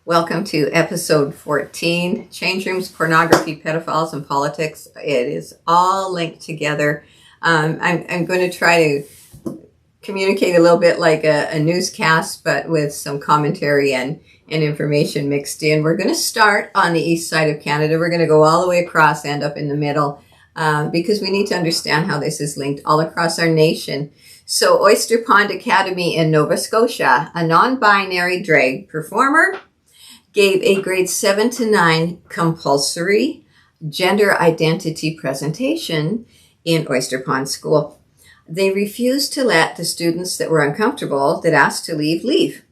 Welcome to episode 14, Change Rooms, Pornography, Pedophiles, and Politics. It is all linked together. I'm going to try to communicate a little bit like a newscast, but with some commentary and information mixed in. We're going to start on the east side of Canada. We're going to go all the way across, end up in the middle, because we need to understand how this is linked all across our nation. So Oyster Pond Academy in Nova Scotia, a non-binary drag performer, gave a grade 7 to 9 compulsory gender identity presentation in Oyster Pond School. They refused to let the students that were uncomfortable, that asked to leave.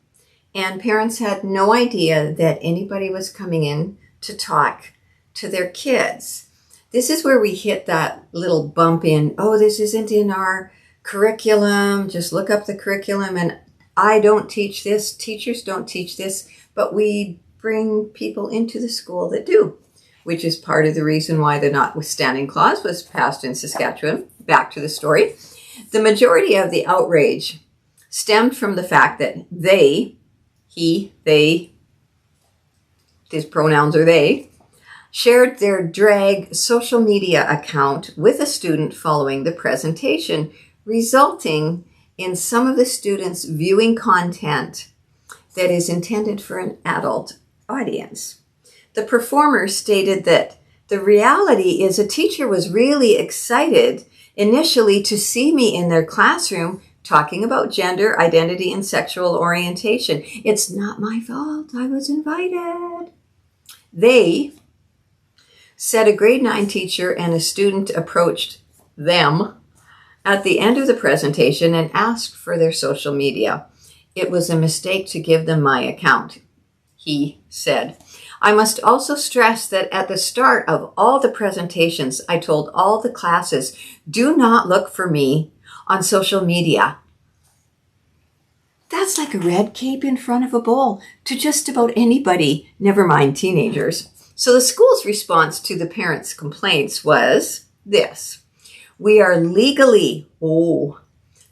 And parents had no idea that anybody was coming in to talk to their kids. This is where we hit that little bump in, this isn't in our curriculum, just look up the curriculum, and I don't teach this, teachers don't teach this, but we bring people into the school that do, which is part of the reason why the notwithstanding clause was passed in Saskatchewan. Back to the story. The majority of the outrage stemmed from the fact that they, he, they, his pronouns are they, shared their drag social media account with a student following the presentation, resulting in some of the students viewing content that is intended for an adult audience. The performer stated that the reality is a teacher was really excited initially to see me in their classroom talking about gender, identity, and sexual orientation. It's not my fault. I was invited. They said a grade 9 teacher and a student approached them at the end of the presentation and asked for their social media. It was a mistake to give them my account, he said. I must also stress that at the start of all the presentations, I told all the classes, do not look for me on social media. That's like a red cape in front of a bull to just about anybody, never mind teenagers. So the school's response to the parents' complaints was this: we are legally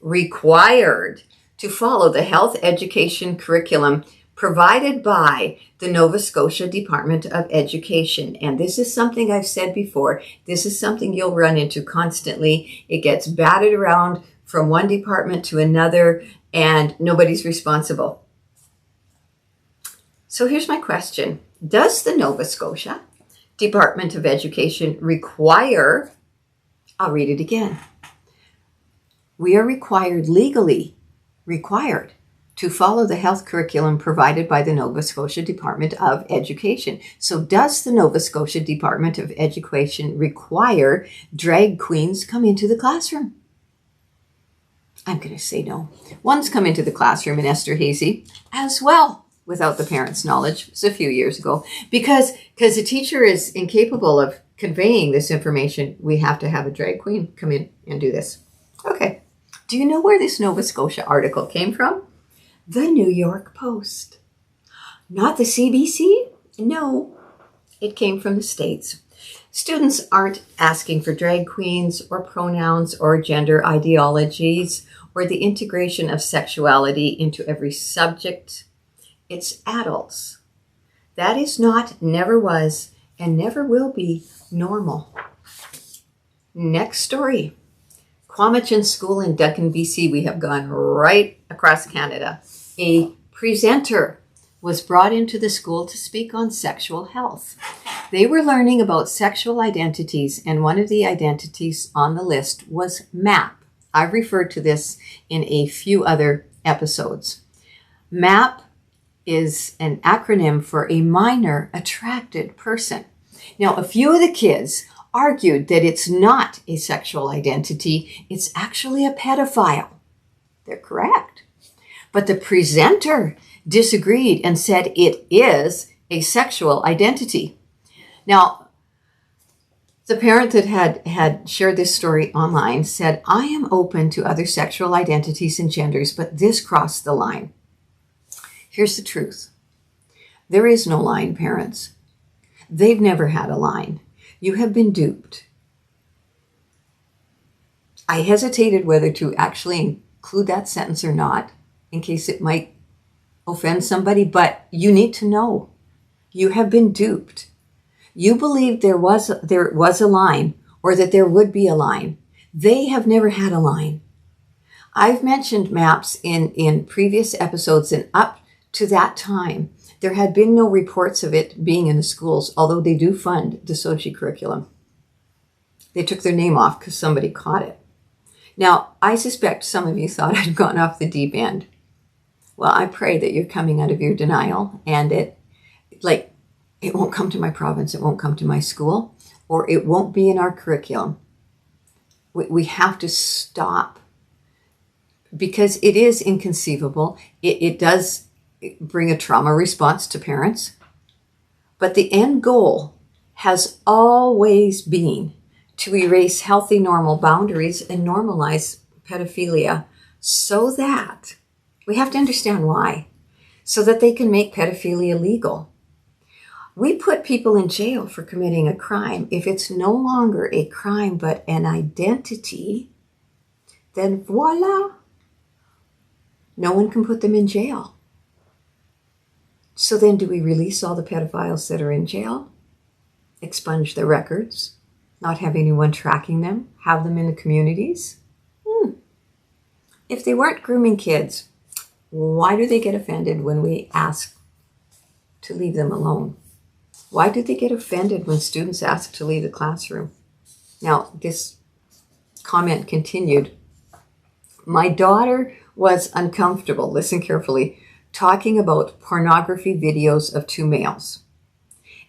required to follow the health education curriculum provided by the Nova Scotia Department of Education. And this is something I've said before. This is something you'll run into constantly. It gets batted around from one department to another, and nobody's responsible. So here's my question. Does the Nova Scotia Department of Education require, I'll read it again. We are legally required to follow the health curriculum provided by the Nova Scotia Department of Education. So does the Nova Scotia Department of Education require drag queens come into the classroom? I'm going to say no. One's come into the classroom in Esther Hazy as well, without the parents' knowledge. It was a few years ago. Because the teacher is incapable of conveying this information, we have to have a drag queen come in and do this. Okay. Do you know where this Nova Scotia article came from? The New York Post. Not the CBC? No, it came from the States. Students aren't asking for drag queens or pronouns or gender ideologies or the integration of sexuality into every subject. It's adults. That is not, never was, and never will be normal. Next story. Quamachin School in Duncan, BC. We have gone right across Canada. A presenter was brought into the school to speak on sexual health. They were learning about sexual identities, and one of the identities on the list was MAP. I've referred to this in a few other episodes. MAP is an acronym for a minor attracted person. Now, a few of the kids argued that it's not a sexual identity, it's actually a pedophile. They're correct. But the presenter disagreed and said it is a sexual identity. Now, the parent that had shared this story online said, I am open to other sexual identities and genders, but this crossed the line. Here's the truth. There is no line, parents. They've never had a line. You have been duped. I hesitated whether to actually include that sentence or not, in case it might offend somebody, but you need to know you have been duped. You believed there was a line, or that there would be a line. They have never had a line. I've mentioned MAPS in previous episodes, and up to that time, there had been no reports of it being in the schools, although they do fund the Sochi curriculum. They took their name off because somebody caught it. Now, I suspect some of you thought I'd gone off the deep end. Well, I pray that you're coming out of your denial, and it won't come to my province, it won't come to my school, or it won't be in our curriculum. We have to stop, because it is inconceivable. It does bring a trauma response to parents, but the end goal has always been to erase healthy, normal boundaries and normalize pedophilia, so that we have to understand why, so that they can make pedophilia legal. We put people in jail for committing a crime. If it's no longer a crime but an identity, then voila, no one can put them in jail. So then do we release all the pedophiles that are in jail, expunge their records, not have anyone tracking them, have them in the communities? If they weren't grooming kids, why do they get offended when we ask to leave them alone? Why do they get offended when students ask to leave the classroom? Now, this comment continued. My daughter was uncomfortable, listen carefully, talking about pornography videos of two males.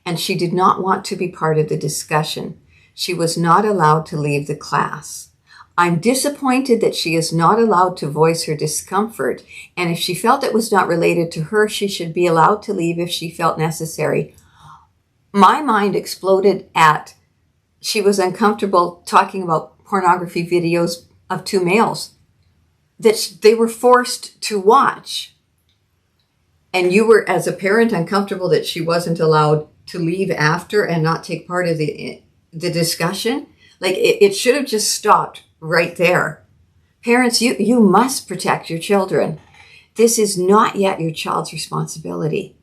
And she did not want to be part of the discussion. She was not allowed to leave the class. I'm disappointed that she is not allowed to voice her discomfort. And if she felt it was not related to her, she should be allowed to leave if she felt necessary. My mind exploded at she was uncomfortable talking about pornography videos of two males that they were forced to watch. And you were, as a parent, uncomfortable that she wasn't allowed to leave after and not take part of the discussion. Like, it should have just stopped right there. Parents, you must protect your children. This is not yet your child's responsibility.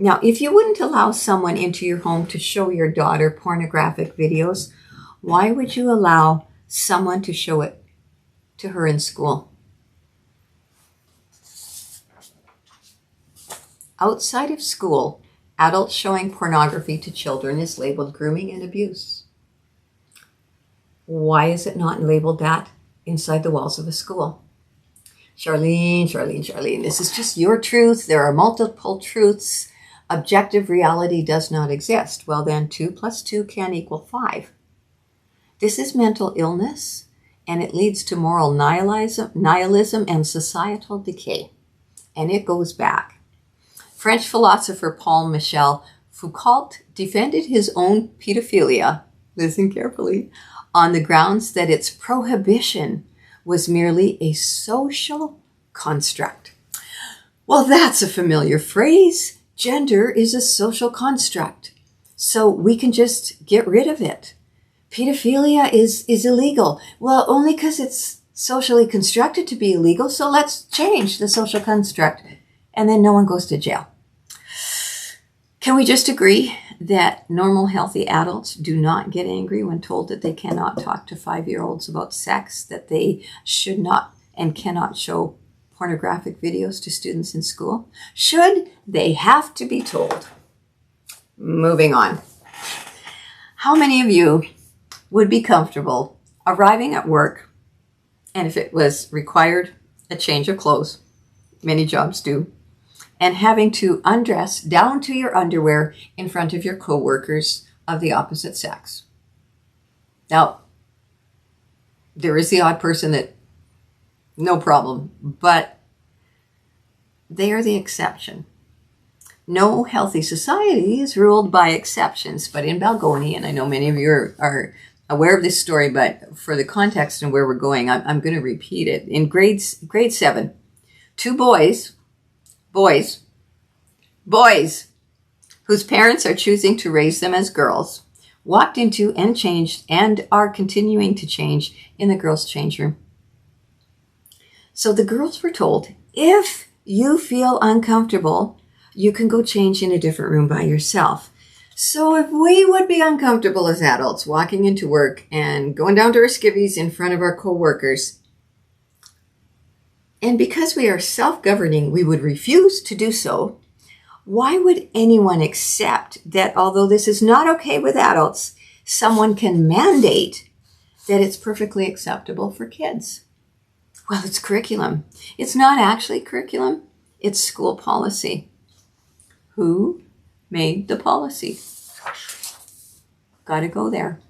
Now, if you wouldn't allow someone into your home to show your daughter pornographic videos, why would you allow someone to show it to her in school? Outside of school, adults showing pornography to children is labeled grooming and abuse. Why is it not labeled that inside the walls of a school? Charlene, this is just your truth. There are multiple truths. Objective reality does not exist. Well, then 2 + 2 can equal 5. This is mental illness, and it leads to moral nihilism and societal decay. And it goes back. French philosopher Paul-Michel Foucault defended his own pedophilia, listen carefully, on the grounds that its prohibition was merely a social construct. Well, that's a familiar phrase. Gender is a social construct, so we can just get rid of it. Pedophilia is illegal. Well, only because it's socially constructed to be illegal, so let's change the social construct, and then no one goes to jail. Can we just agree that normal, healthy adults do not get angry when told that they cannot talk to 5-year-olds about sex, that they should not and cannot show pornographic videos to students in school? Should they have to be told? Moving on. How many of you would be comfortable arriving at work, and if it was required, a change of clothes, many jobs do, and having to undress down to your underwear in front of your coworkers of the opposite sex? Now, there is the odd person that no problem, but they are the exception. No healthy society is ruled by exceptions, but in Balgonie, and I know many of you are aware of this story, but for the context and where we're going, I'm going to repeat it. In grade 7, 2 boys, whose parents are choosing to raise them as girls, walked into and changed and are continuing to change in the girls' change room. So the girls were told, if you feel uncomfortable, you can go change in a different room by yourself. So if we would be uncomfortable as adults walking into work and going down to our skivvies in front of our co-workers, and because we are self-governing, we would refuse to do so, why would anyone accept that although this is not okay with adults, someone can mandate that it's perfectly acceptable for kids? Well, it's curriculum. It's not actually curriculum. It's school policy. Who made the policy? Got to go there.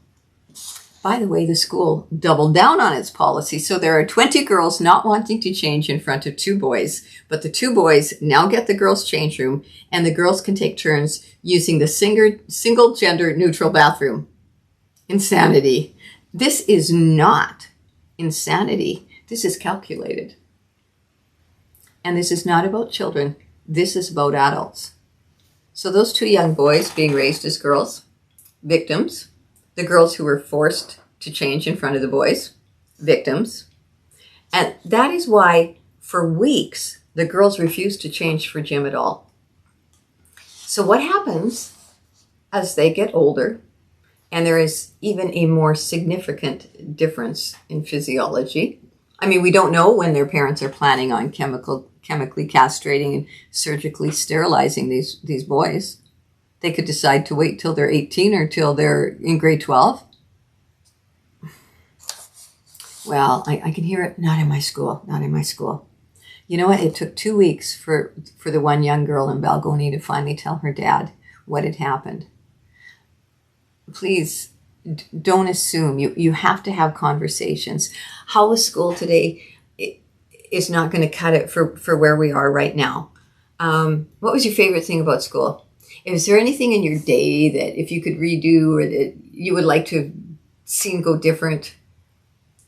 By the way, the school doubled down on its policy. So there are 20 girls not wanting to change in front of 2 boys, but the 2 boys now get the girls' change room, and the girls can take turns using the single gender neutral bathroom. Insanity. This is not insanity. This is calculated. And this is not about children. This is about adults. So those 2 young boys being raised as girls, victims. The girls who were forced to change in front of the boys, victims. And that is why for weeks the girls refused to change for gym at all. So what happens as they get older, and there is even a more significant difference in physiology. I mean, we don't know when their parents are planning on chemically castrating and surgically sterilizing these boys. They could decide to wait till they're 18 or till they're in grade 12. Well, I can hear it. Not in my school. Not in my school. You know what? It took 2 weeks for the one young girl in Balgoni to finally tell her dad what had happened. Please don't assume. You have to have conversations. How is school today is not going to cut it for where we are right now. What was your favorite thing about school? Is there anything in your day that if you could redo or that you would like to have seen go different?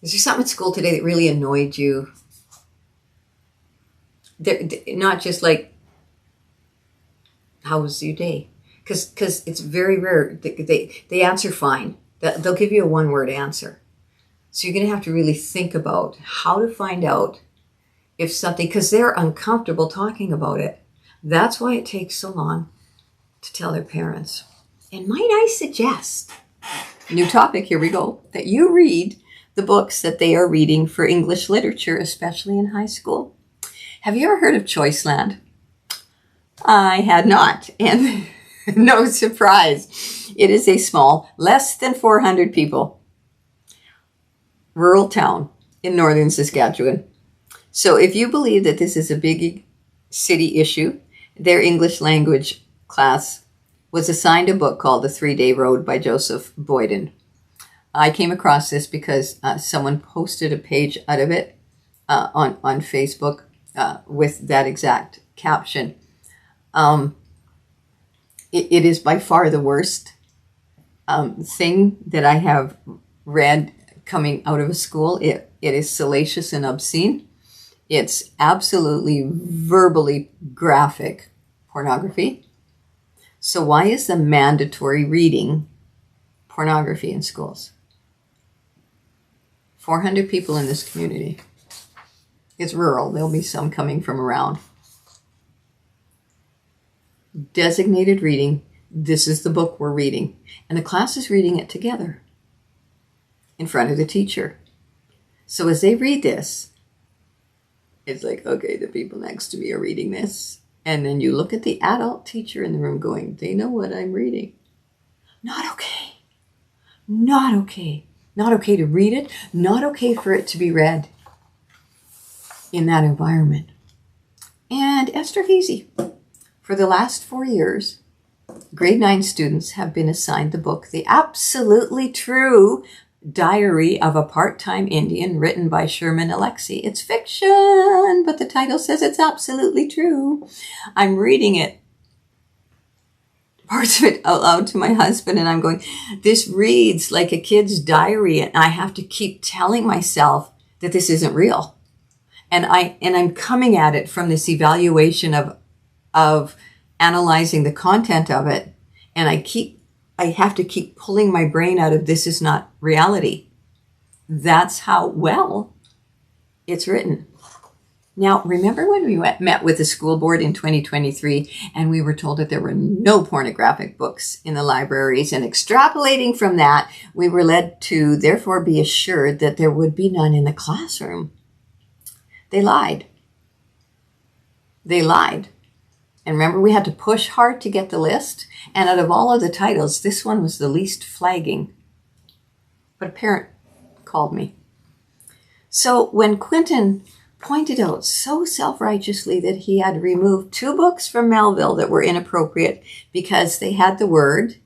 Is there something at school today that really annoyed you? Not just like, how was your day? Because it's very rare. They answer fine. They'll give you a one-word answer. So you're going to have to really think about how to find out if something, because they're uncomfortable talking about it. That's why it takes so long to tell their parents. And might I suggest, new topic, here we go, that you read the books that they are reading for English literature, especially in high school. Have you ever heard of Choiceland? I had not, and no surprise. It is a small, less than 400 people, rural town in northern Saskatchewan. So if you believe that this is a big city issue, their English language class was assigned a book called The 3-Day Road by Joseph Boyden. I came across this because someone posted a page out of it on Facebook with that exact caption. It is by far the worst thing that I have read coming out of a school. It is salacious and obscene. It's absolutely verbally graphic pornography. So why is the mandatory reading pornography in schools? 400 people in this community. It's rural. There'll be some coming from around. Designated reading. This is the book we're reading. And the class is reading it together in front of the teacher. So as they read this, it's like, okay, the people next to me are reading this. And then you look at the adult teacher in the room going, they know what I'm reading. Not okay. Not okay. Not okay to read it. Not okay for it to be read in that environment. And Esther Hazy, for the last 4 years, grade 9 students have been assigned the book, The Absolutely True Diary of a Part-Time Indian, written by Sherman Alexie. It's fiction, but the title says it's absolutely true. I'm reading it, parts of it out loud to my husband, and I'm going, this reads like a kid's diary, and I have to keep telling myself that this isn't real. And I'm coming at it from this evaluation of analyzing the content of it, and I have to keep pulling my brain out of this is not reality. That's how well it's written. Now, remember when we met with the school board in 2023 and we were told that there were no pornographic books in the libraries, and extrapolating from that, we were led to therefore be assured that there would be none in the classroom. They lied. They lied. And remember, we had to push hard to get the list, and out of all of the titles, this one was the least flagging. But a parent called me. So when Quentin pointed out so self-righteously that he had removed 2 books from Melville that were inappropriate because they had the word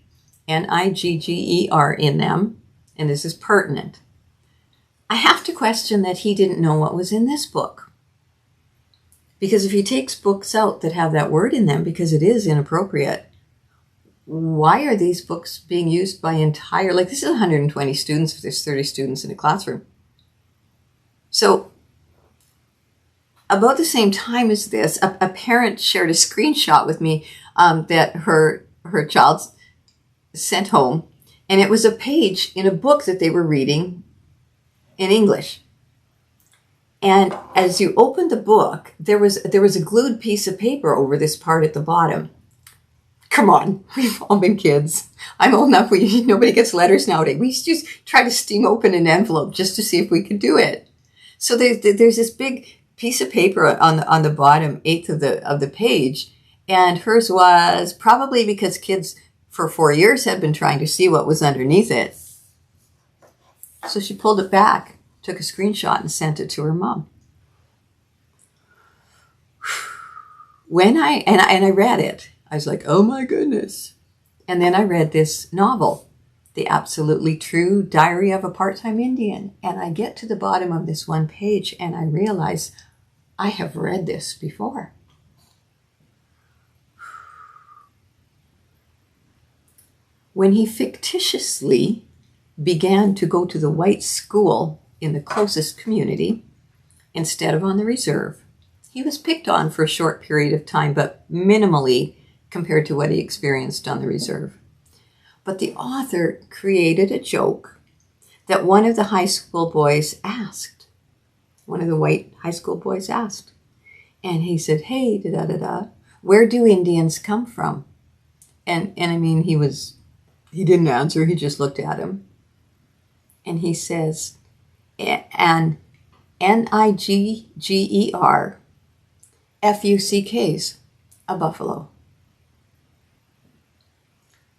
Nigger in them, and this is pertinent, I have to question that he didn't know what was in this book. Because if he takes books out that have that word in them because it is inappropriate, why are these books being used by like this is 120 students if there's 30 students in a classroom. So about the same time as this, a parent shared a screenshot with me that her child sent home, and it was a page in a book that they were reading in English. And as you opened the book, there was a glued piece of paper over this part at the bottom. Come on, we've all been kids. I'm old enough. Nobody gets letters nowadays. We used to just try to steam open an envelope just to see if we could do it. So there's this big piece of paper on the bottom eighth of the page, and hers was probably because kids for 4 years had been trying to see what was underneath it. So she pulled it back, took a screenshot, and sent it to her mom. When I read it, I was like, oh my goodness. And then I read this novel, The Absolutely True Diary of a Part-Time Indian. And I get to the bottom of this one page and I realize I have read this before. When he fictitiously began to go to the white school in the closest community instead of on the reserve, he was picked on for a short period of time, but minimally compared to what he experienced on the reserve. But the author created a joke that one of the high school boys asked. One of the white high school boys asked. And he said, hey, da-da-da-da, where do Indians come from? And I mean, he didn't answer, he just looked at him. And he says, and Nigger, Fucks, a buffalo.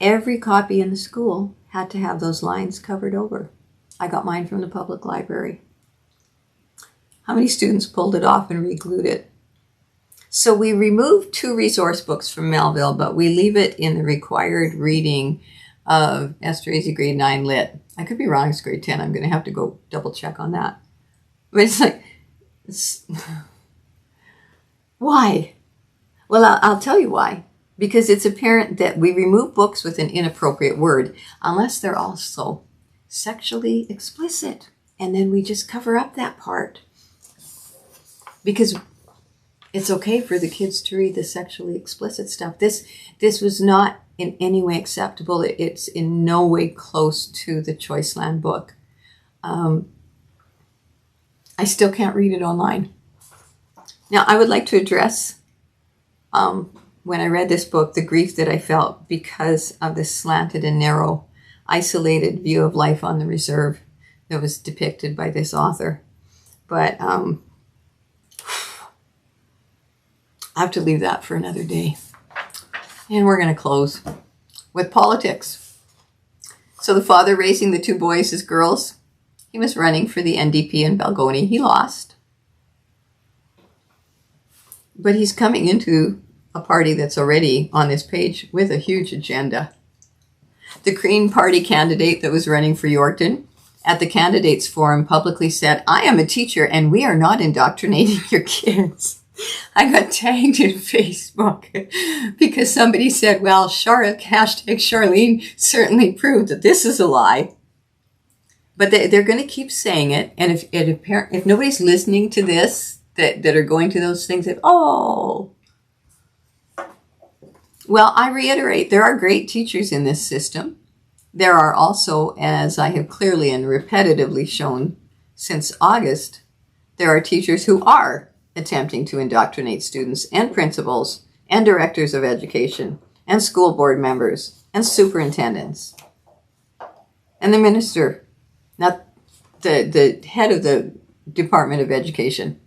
Every copy in the school had to have those lines covered over. I got mine from the public library. How many students pulled it off and re-glued it? So we removed 2 resource books from Melville, but we leave it in the required reading of Esterhazy grade 9 lit. I could be wrong, it's grade 10. I'm going to have to go double check on that. But it's like, why? Well, I'll tell you why. Because it's apparent that we remove books with an inappropriate word unless they're also sexually explicit. And then we just cover up that part. Because it's okay for the kids to read the sexually explicit stuff. This was not in any way acceptable. It's in no way close to the Choiceland book. I still can't read it online. Now, I would like to address, when I read this book, the grief that I felt because of this slanted and narrow, isolated view of life on the reserve that was depicted by this author. But I have to leave that for another day. And we're going to close with politics. So the father raising the 2 boys as girls, he was running for the NDP in Balgony. He lost. But he's coming into a party that's already on this page with a huge agenda. The Green Party candidate that was running for Yorkton at the candidates forum publicly said, I am a teacher and we are not indoctrinating your kids. I got tagged in Facebook because somebody said, well, hashtag Charlene certainly proved that this is a lie. But they're going to keep saying it. And if nobody's listening to this, that are going to those things, that, oh. Well, I reiterate, there are great teachers in this system. There are also, as I have clearly and repetitively shown since August, there are teachers who are attempting to indoctrinate students and principals and directors of education and school board members and superintendents and the minister, not the head of the Department of Education,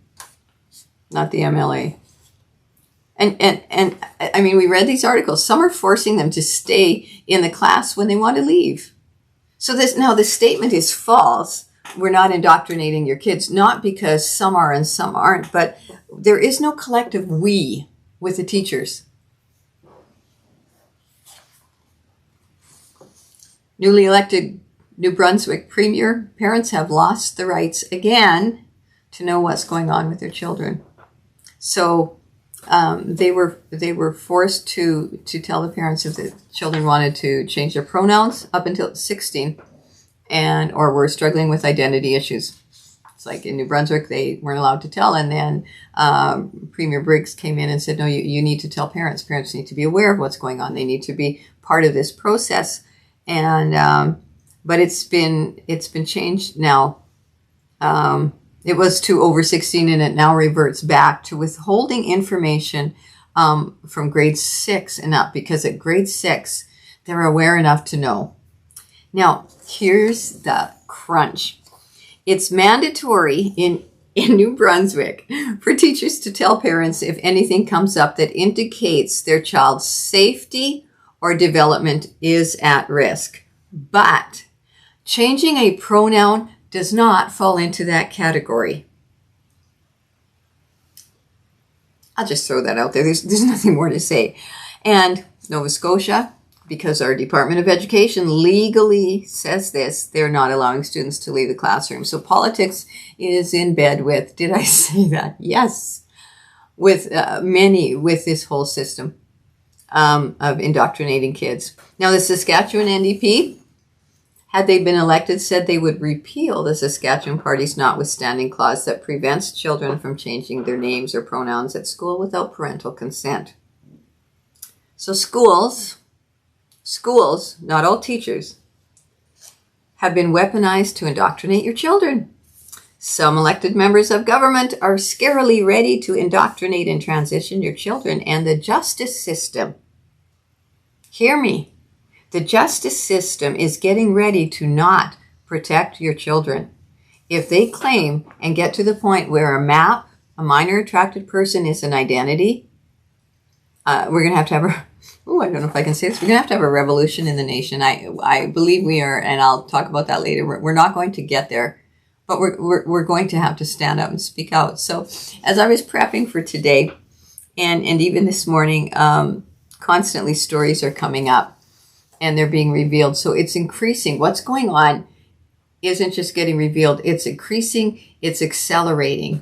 not the MLA. And I mean, we read these articles. Some are forcing them to stay in the class when they want to leave. So this statement is false. We're not indoctrinating your kids, not because some are and some aren't, but there is no collective we with the teachers. Newly elected New Brunswick Premier, parents have lost the rights again to know what's going on with their children. So they were forced to tell the parents if the children wanted to change their pronouns up until 16, or were struggling with identity issues. It's like in New Brunswick, they weren't allowed to tell, and then Premier Briggs came in and said, no, you need to tell parents. Parents need to be aware of what's going on. They need to be part of this process. And but it's been changed now. It was to over 16, and it now reverts back to withholding information from grade 6 and up, because at grade 6, they're aware enough to know. Now, here's the crunch. It's mandatory in New Brunswick for teachers to tell parents if anything comes up that indicates their child's safety or development is at risk. But changing a pronoun does not fall into that category. I'll just throw that out there. There's nothing more to say. And Nova Scotia, because our Department of Education legally says this, they're not allowing students to leave the classroom. So politics is in bed with, did I say that? Yes. With with this whole system of indoctrinating kids. Now, the Saskatchewan NDP, had they been elected, said they would repeal the Saskatchewan Party's notwithstanding clause that prevents children from changing their names or pronouns at school without parental consent. So schools, not all teachers, have been weaponized to indoctrinate your children. Some elected members of government are scarily ready to indoctrinate and transition your children, and the justice system, hear me, the justice system is getting ready to not protect your children. If they claim and get to the point where a minor attracted person, is an identity, we're going to have I don't know if I can say this, we're going to have a revolution in the nation. I believe we are, and I'll talk about that later. We're not going to get there, but we're going to have to stand up and speak out. So as I was prepping for today, and even this morning, constantly stories are coming up. And they're being revealed. So it's increasing. What's going on isn't just getting revealed. It's increasing. It's accelerating.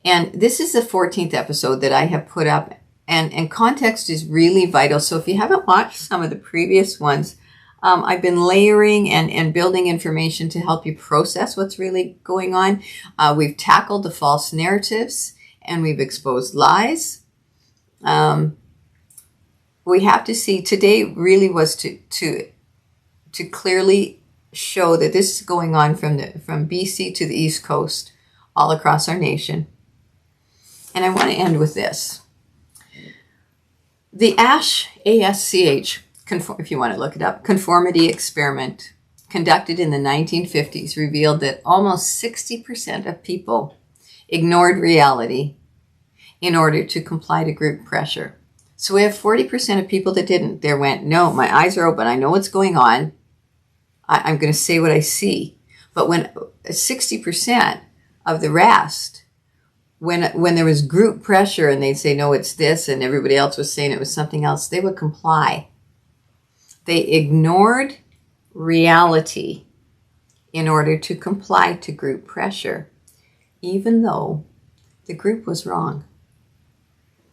And this is the 14th episode that I have put up. And context is really vital. So if you haven't watched some of the previous ones, I've been layering and building information to help you process what's really going on. We've tackled the false narratives, and we've exposed lies. We have to see, today really was to clearly show that this is going on from BC to the East Coast, all across our nation. And I want to end with this. The ASCH, if you want to look it up, conformity experiment conducted in the 1950s revealed that almost 60% of people ignored reality in order to comply to group pressure. So we have 40% of people that didn't. They went, no, my eyes are open. I know what's going on. I'm going to say what I see. But when 60% of the rest, when there was group pressure and they'd say, no, it's this, and everybody else was saying it was something else, they would comply. They ignored reality in order to comply to group pressure, even though the group was wrong.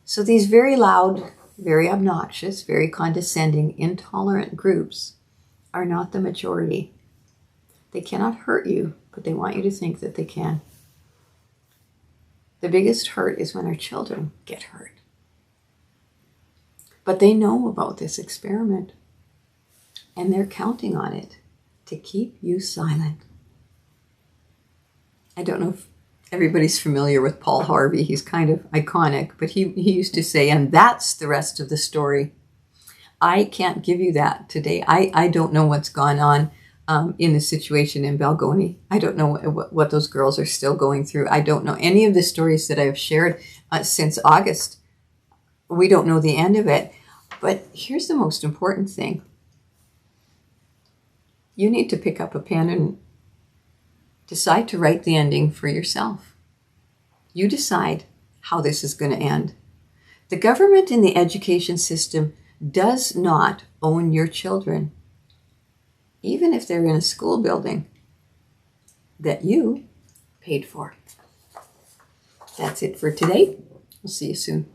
So these very loud, very obnoxious, very condescending, intolerant groups are not the majority. They cannot hurt you, but they want you to think that they can. The biggest hurt is when our children get hurt. But they know about this experiment, and they're counting on it to keep you silent. I don't know if Everybody's familiar with Paul Harvey. He's kind of iconic, but he used to say, and that's the rest of the story. I can't give you that today. I don't know what's gone on in the situation in Balgoni. I don't know what those girls are still going through. I don't know any of the stories that I've shared since August. We don't know the end of it. But here's the most important thing. You need to pick up a pen and decide to write the ending for yourself. You decide how this is going to end. The government and the education system does not own your children, even if they're in a school building that you paid for. That's it for today. We'll see you soon.